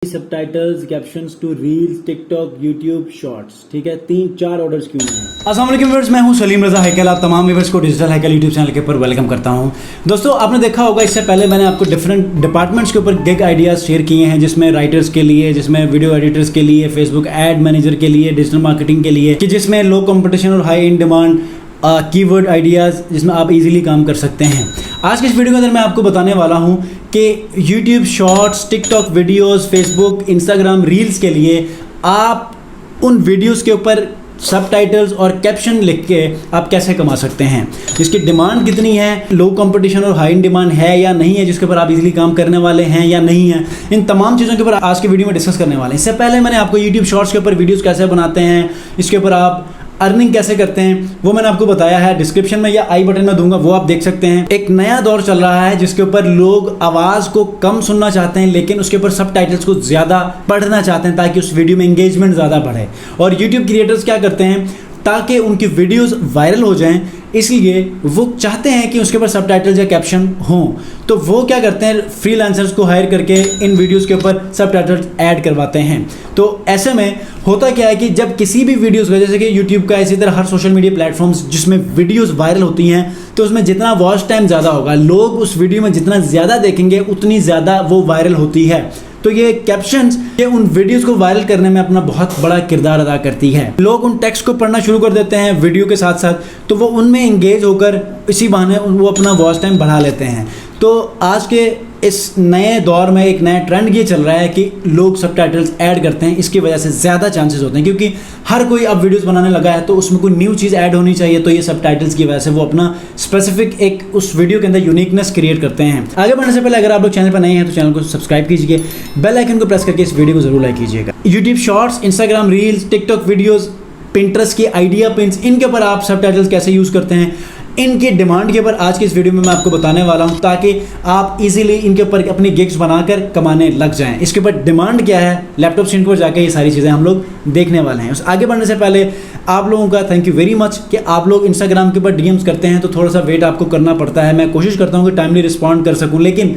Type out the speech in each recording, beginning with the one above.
Subtitles, captions to reels, TikTok, YouTube shorts. ठीक है, 3-4 orders क्यों हैं। अस्सलाम वालेकुम व्यूअर्स, मैं हूं सलीम रजा हैकल। आप तमाम व्यूअर्स को डिजिटल हैकल यूट्यूब चैनल के ऊपर वेलकम करता हूं। दोस्तों, आपने देखा होगा इससे पहले मैंने आपको डिफरेंट डिपार्टमेंट्स के ऊपर गिग आइडियाज़ शेयर किए हैं, जिसमें राइटर्स के लिए, जिसमें वीडियो एडिटर्स के लिए, फेसबुक एड मैनेजर के लिए, डिजिटल मार्केटिंग के लिए, कि जिसमें लो कंपटीशन और high in demand keyword ideas जिसमें आप इजीली काम कर सकते हैं। आज के इस वीडियो के अंदर मैं आपको बताने वाला हूं कि YouTube shorts, TikTok videos, Facebook, Instagram reels के लिए आप उन वीडियोस के ऊपर सबटाइटल्स और कैप्शन लिख के आप कैसे कमा सकते हैं, इसकी डिमांड कितनी है, लो कंपटीशन और हाई इन डिमांड है या नहीं है, जिसके ऊपर आप इजीली काम करने वाले हैं या नहीं है, इन तमाम चीज़ों के ऊपर आज के वीडियो में डिस्कस करने वाले हैं। इससे पहले मैंने आपको यूट्यूब शॉर्ट्स के ऊपर वीडियोज़ कैसे बनाते हैं, इसके ऊपर आप अर्निंग कैसे करते हैं, वो मैंने आपको बताया है। डिस्क्रिप्शन में या आई बटन में दूंगा, वो आप देख सकते हैं। एक नया दौर चल रहा है जिसके ऊपर लोग आवाज़ को कम सुनना चाहते हैं, लेकिन उसके ऊपर सबटाइटल्स को ज़्यादा पढ़ना चाहते हैं ताकि उस वीडियो में एंगेजमेंट ज़्यादा बढ़े। और यूट्यूब क्रिएटर्स क्या करते हैं ताकि उनकी वीडियोस वायरल हो जाएं, इसलिए वो चाहते हैं कि उसके ऊपर सबटाइटल्स या कैप्शन हों। तो वो क्या करते हैं, फ्रीलांसर्स को हायर करके इन वीडियोस के ऊपर सबटाइटल्स ऐड करवाते हैं। तो ऐसे में होता क्या है कि जब किसी भी वीडियोस का, जैसे कि यूट्यूब का, इसी तरह हर सोशल मीडिया प्लेटफॉर्म्स जिसमें वीडियोस वायरल होती हैं, तो उसमें जितना वॉच टाइम ज़्यादा होगा, लोग उस वीडियो में जितना ज़्यादा देखेंगे उतनी ज़्यादा वो वायरल होती है। तो ये कैप्शंस ये उन वीडियोस को वायरल करने में अपना बहुत बड़ा किरदार अदा करती है। लोग उन टेक्स्ट को पढ़ना शुरू कर देते हैं वीडियो के साथ साथ, तो वो उनमें एंगेज होकर इसी बहाने वो अपना वॉच टाइम बढ़ा लेते हैं। तो आज के इस नए दौर में एक नया ट्रेंड ये चल रहा है कि लोग सबटाइटल्स ऐड करते हैं। इसकी वजह से ज़्यादा चांसेस होते हैं, क्योंकि हर कोई अब वीडियोस बनाने लगा है, तो उसमें कोई न्यू चीज़ ऐड होनी चाहिए। तो ये सबटाइटल्स की वजह से वो अपना स्पेसिफिक एक उस वीडियो के अंदर यूनिकनेस क्रिएट करते हैं। आगे बढ़ने से पहले अगर आप लोग चैनल पर नए हैं तो चैनल को सब्सक्राइब कीजिए, बेल आइकन को प्रेस करके इस वीडियो को जरूर लाइक कीजिएगा। YouTube shorts, Instagram reels, TikTok videos, Pinterest की आइडिया पिन्स, इनके ऊपर आप सबटाइटल्स कैसे यूज़ करते हैं, इनकी डिमांड के ऊपर आज की इस वीडियो में मैं आपको बताने वाला हूं, ताकि आप इजीली इनके ऊपर अपनी गिग्स बनाकर कमाने लग जाएं। इसके ऊपर डिमांड क्या है, लैपटॉप स्क्रीन पर जाकर ये सारी चीज़ें हम लोग देखने वाले हैं। आगे बढ़ने से पहले आप लोगों का थैंक यू वेरी मच कि आप लोग इंस्टाग्राम के ऊपर डीएम्स करते हैं, तो थोड़ा सा वेट आपको करना पड़ता है। मैं कोशिश करता हूँ कि टाइमली रिस्पॉन्ड कर सकूँ, लेकिन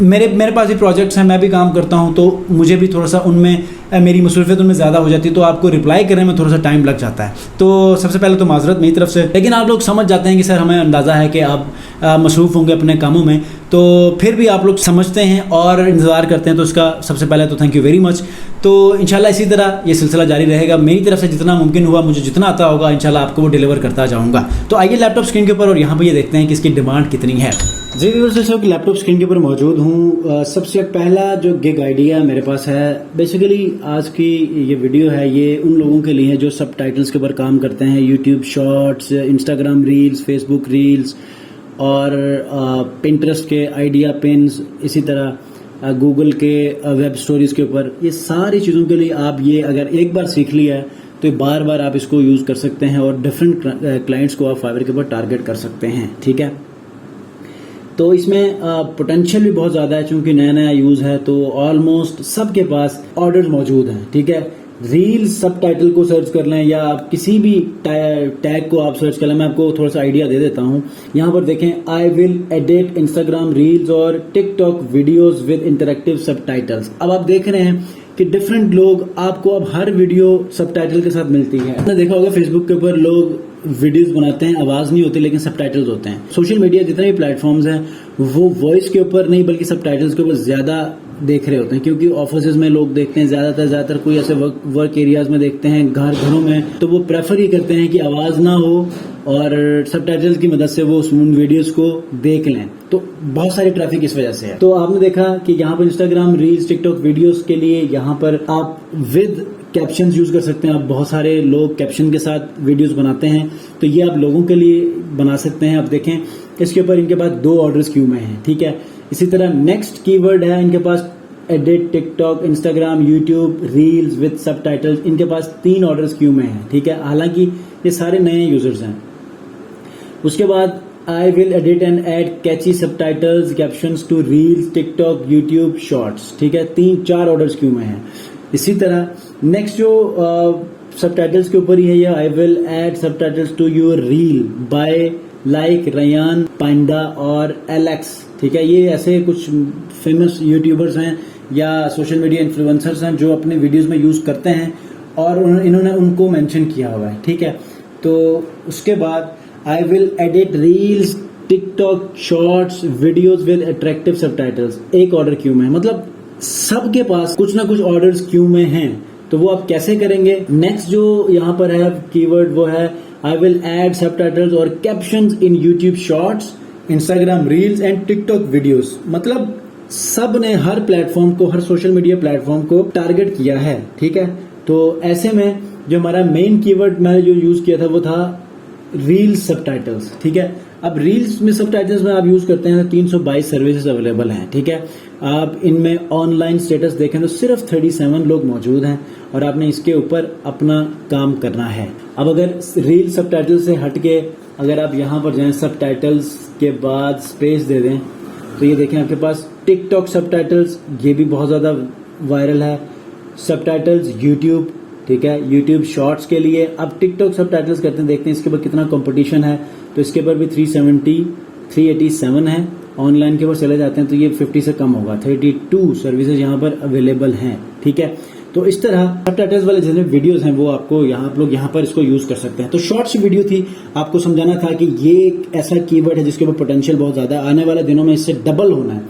मेरे पास भी प्रोजेक्ट्स हैं, मैं भी काम करता हूं, तो मुझे भी थोड़ा सा उनमें मेरी मसरूफियत उनमें ज़्यादा हो जाती है, तो आपको रिप्लाई करने में थोड़ा सा टाइम लग जाता है। तो सबसे पहले तो माजरत मेरी तरफ से, लेकिन आप लोग समझ जाते हैं कि सर हमें अंदाज़ा है कि आप मसरूफ़ होंगे अपने कामों में, तो फिर भी आप लोग समझते हैं और इंतज़ार करते हैं, तो उसका सबसे पहले तो थैंक यू वेरी मच। तो इंशाल्लाह इसी तरह ये सिलसिला जारी रहेगा। मेरी तरफ से जितना मुमकिन हुआ, मुझे जितना आता होगा, इंशाल्लाह आपको वो डिलीवर करता जाऊँगा। तो आइए लैपटॉप स्क्रीन के ऊपर और यहाँ पर ये देखते हैं कि इसकी डिमांड कितनी है। जी व्यूअर्स, इस वक्त लैपटॉप स्क्रीन के ऊपर मौजूद हूँ। सबसे पहला जो गिग आइडिया मेरे पास है, बेसिकली आज की ये वीडियो है, ये उन लोगों के लिए जो सबटाइटल्स के ऊपर काम करते हैं, YouTube shorts, Instagram reels, Facebook reels और पिंटरेस्ट के आइडिया पिन्स, इसी तरह गूगल के वेब स्टोरीज के ऊपर, ये सारी चीज़ों के लिए आप ये अगर एक बार सीख लिया है तो बार बार आप इसको यूज़ कर सकते हैं और डिफरेंट क्लाइंट्स को आप फाइवर के ऊपर टारगेट कर सकते हैं। ठीक है, तो इसमें पोटेंशियल भी बहुत ज़्यादा है, चूंकि नया नया यूज़ है, तो ऑलमोस्ट सबके पास ऑर्डर्स मौजूद हैं। ठीक है, रील्स सबटाइटल को सर्च कर लें या आप किसी भी टैग को आप सर्च कर लें। मैं आपको थोड़ा सा आइडिया दे देता हूं। यहाँ पर देखें, I will edit Instagram reels और TikTok videos with interactive subtitles. अब आप देख रहे हैं कि डिफरेंट लोग आपको अब हर वीडियो सबटाइटल के साथ मिलती है। आपने देखा होगा फेसबुक के ऊपर लोग वीडियोस बनाते हैं, आवाज़ नहीं होती लेकिन सबटाइटल्स होते हैं। सोशल मीडिया जितने भी प्लेटफॉर्म्स हैं वो वॉइस के ऊपर नहीं बल्कि सबटाइटल्स के ऊपर ज़्यादा देख रहे होते हैं, क्योंकि ऑफिसेज में लोग देखते हैं ज़्यादातर कोई ऐसे वर्क एरियाज में देखते हैं, घरों में, तो वो प्रेफर ही करते हैं कि आवाज़ ना हो और सबटाइटल्स की मदद से वो उन वीडियोस को देख लें। तो बहुत सारी ट्रैफिक इस वजह से है। तो आपने देखा कि यहाँ पर इंस्टाग्राम रील्स, टिकटॉक वीडियोस के लिए यहाँ पर आप विद कैप्शंस यूज़ कर सकते हैं। आप बहुत सारे लोग कैप्शन के साथ वीडियोस बनाते हैं, तो ये आप लोगों के लिए बना सकते हैं। आप देखें इसके ऊपर इनके पास 2 ऑर्डर्स क्यू में हैं। ठीक है, इसी तरह नेक्स्ट कीवर्ड है इनके पास edit TikTok, Instagram, YouTube reels with subtitles, इनके पास 3 ऑर्डर्स क्यू में हैं। ठीक है, हालांकि ये सारे नए यूजर्स हैं। उसके बाद I will edit and add catchy subtitles, captions to reels, TikTok, YouTube shorts. ठीक है, 3-4 ऑर्डर्स क्यू में हैं। इसी तरह नेक्स्ट जो सबटाइटल्स के ऊपर ही है, ये I will add subtitles to your reel by like Ryan Panda और एलेक्स। ठीक है, ये ऐसे कुछ फेमस यूट्यूबर्स हैं या सोशल मीडिया इन्फ्लुएंसर्स हैं जो अपने वीडियोस में यूज़ करते हैं और इन्होंने उनको मेंशन किया हुआ है, ठीक है। तो उसके बाद I will edit reels, TikTok shorts, videos with attractive subtitles. एक ऑर्डर क्यू में, मतलब सबके पास कुछ ना कुछ ऑर्डर्स क्यू में हैं, तो वो आप कैसे करेंगे? नेक्स्ट जो यहाँ पर है कीवर्ड वो है आई विल ऐड सबटाइटल्स और captions in YouTube shorts, Instagram reels and TikTok videos. मतलब सब ने हर प्लेटफॉर्म को, हर सोशल मीडिया प्लेटफॉर्म को टारगेट किया है, ठीक है। तो ऐसे में जो हमारा मेन कीवर्ड मैंने जो यूज किया था वो था रील्स सबटाइटल्स, ठीक है। अब रील्स में सबटाइटल्स में आप यूज करते हैं तो 322 सर्विसेज अवेलेबल हैं, ठीक है। आप इनमें ऑनलाइन स्टेटस देखें तो सिर्फ 37 लोग मौजूद हैं और आपने इसके ऊपर अपना काम करना है। अब अगर रील सबटाइटल से हटके अगर आप यहाँ पर जाएं, सबटाइटल्स के बाद स्पेस दे दें, तो ये देखें आपके पास टिकटॉक सबटाइटल्स, ये भी बहुत ज़्यादा वायरल है। सबटाइटल्स यूट्यूब, ठीक है, यूट्यूब शॉर्ट्स के लिए। अब टिकटॉक सबटाइटल्स करते हैं, देखते हैं इसके ऊपर कितना कंपटीशन है। तो इसके ऊपर भी 387 है। ऑनलाइन के ऊपर चले जाते हैं तो ये 50 से कम होगा, 32 सर्विसेज यहाँ पर अवेलेबल हैं, ठीक है। तो इस तरह सबटाइटल्स वाले जितने वीडियोस हैं वो आपको आप लोग यहाँ पर इसको यूज कर सकते हैं। तो शॉर्ट्स वीडियो थी, आपको समझाना था कि ये एक ऐसा कीवर्ड है जिसके ऊपर पोटेंशियल बहुत ज्यादा है, आने वाले दिनों में इससे डबल होना है,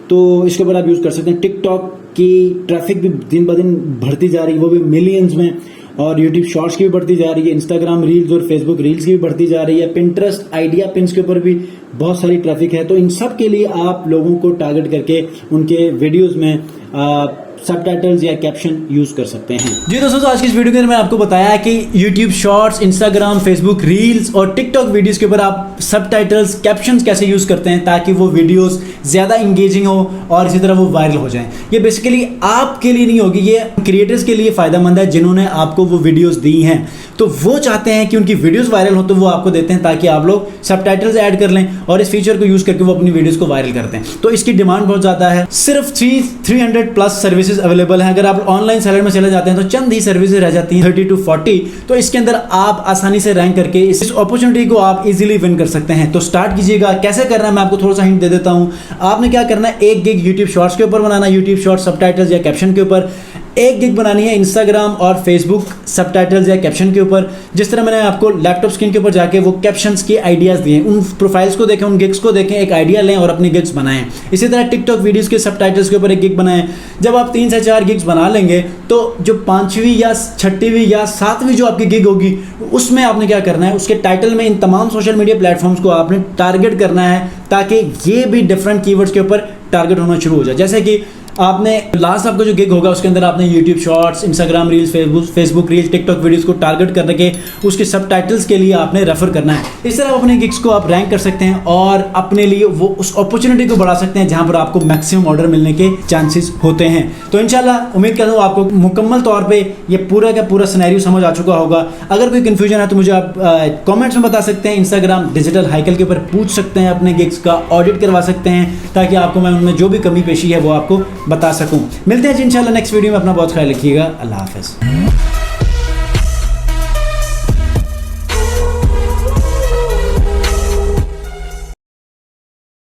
तो इसके ऊपर आप यूज कर सकते हैं। टिकटॉक की ट्रैफिक भी दिन ब दिन बढ़ती जा रही है, वो भी मिलियंस में, और यूट्यूब शॉर्ट्स की भी बढ़ती जा रही है, इंस्टाग्राम रील्स और फेसबुक रील्स की भी बढ़ती जा रही है, पिंटरेस्ट आइडिया पिन्स के ऊपर भी बहुत सारी ट्रैफिक है। तो इन सब के लिए आप लोगों को टारगेट करके उनके वीडियोस में सबटाइटल्स या कैप्शन यूज कर सकते हैं। जी दोस्तों, तो आज की इस वीडियो के अंदर मैं आपको बताया कि YouTube shorts, Instagram, Facebook reels और टिकटॉक वीडियोस के ऊपर आप सबटाइटल्स, कैप्शंस कैसे यूज करते हैं ताकि वो वीडियोस ज्यादा इंगेजिंग हो और इसी तरह वो वायरल हो जाएं। ये बेसिकली आपके लिए नहीं होगी, ये क्रिएटर्स के लिए फायदेमंद है जिन्होंने आपको वो वीडियोस दी हैं। तो वो चाहते हैं कि उनकी वीडियोस वायरल हो, तो वो आपको देते हैं ताकि आप लोग सबटाइटल्स ऐड कर लें और इस फीचर को यूज करके वो अपनी वीडियोस को वायरल करते हैं। तो इसकी डिमांड बहुत ज्यादा है। सिर्फ 300 प्लस सर्विसेज अवेलेबल हैं। अगर आप ऑनलाइन सेलर में चले जाते हैं तो चंद ही सर्विसेज रह जाती हैं, 30 to 40। तो इसके अंदर आप आसानी से रैंक करके इस अपॉर्चुनिटी को आप इजीली विन कर सकते हैं। तो स्टार्ट कीजिएगा। कैसे करना है मैं आपको थोड़ा सा हिंट दे देता हूं। आपने क्या करना है, 1 गिग यूट्यूब शॉर्ट्स के ऊपर बनाना है, यूट्यूब शॉर्ट्स सबटाइटल्स या कैप्शन के ऊपर। 1 गिग बनानी है इंस्टाग्राम और फेसबुक सबटाइटल्स या कैप्शन के ऊपर। जिस तरह मैंने आपको लैपटॉप स्क्रीन के ऊपर जाके वो कैप्शंस के आइडियाज दिए, उन प्रोफाइल्स को देखें, उन गिग्स को देखें, एक आइडिया लें और अपनी गिग्स बनाएं। इसी तरह टिकटॉक वीडियोस के सबटाइटल्स के ऊपर 1 गिग बनाएं। जब आप 3 से 4 गिग्स बना लेंगे तो जो 5वीं या 6वीं या 7वीं जो आपकी गिग होगी उसमें आपने क्या करना है, उसके टाइटल में इन तमाम सोशल मीडिया प्लेटफॉर्म्स को आपने टारगेट करना है ताकि ये भी डिफरेंट कीवर्ड्स के ऊपर टारगेट होना शुरू हो जाए। जैसे कि आपने लास्ट आपका जो गिग होगा उसके अंदर आपने YouTube shorts, Instagram reels, Facebook reels, TikTok videos को टारगेट करने के उसके सबटाइटल्स के लिए आपने रेफर करना है। इस तरह अपने गिग्स को आप रैंक कर सकते हैं और अपने लिए वो उस अपॉर्चुनिटी को बढ़ा सकते हैं जहां पर आपको मैक्सिमम ऑर्डर मिलने के चांसेस होते हैं। तो इंशाल्लाह उम्मीद करता हूँ आपको मुकम्मल तौर पे ये पूरा का पूरा सिनेरियो समझ आ चुका होगा। अगर कोई कंफ्यूजन है तो मुझे आप कमेंट्स में बता सकते हैं। इंस्टाग्राम डिजिटल हाइकल के ऊपर पूछ सकते हैं, अपने गिग्स का ऑडिट करवा सकते हैं ताकि आपको मैं उनमें जो भी कमी पेशी है वो आपको बता सकूं। मिलते हैं जी इंशाल्लाह नेक्स्ट वीडियो में। अपना बहुत ख्याल रखिएगा। अल्लाह हाफिज़।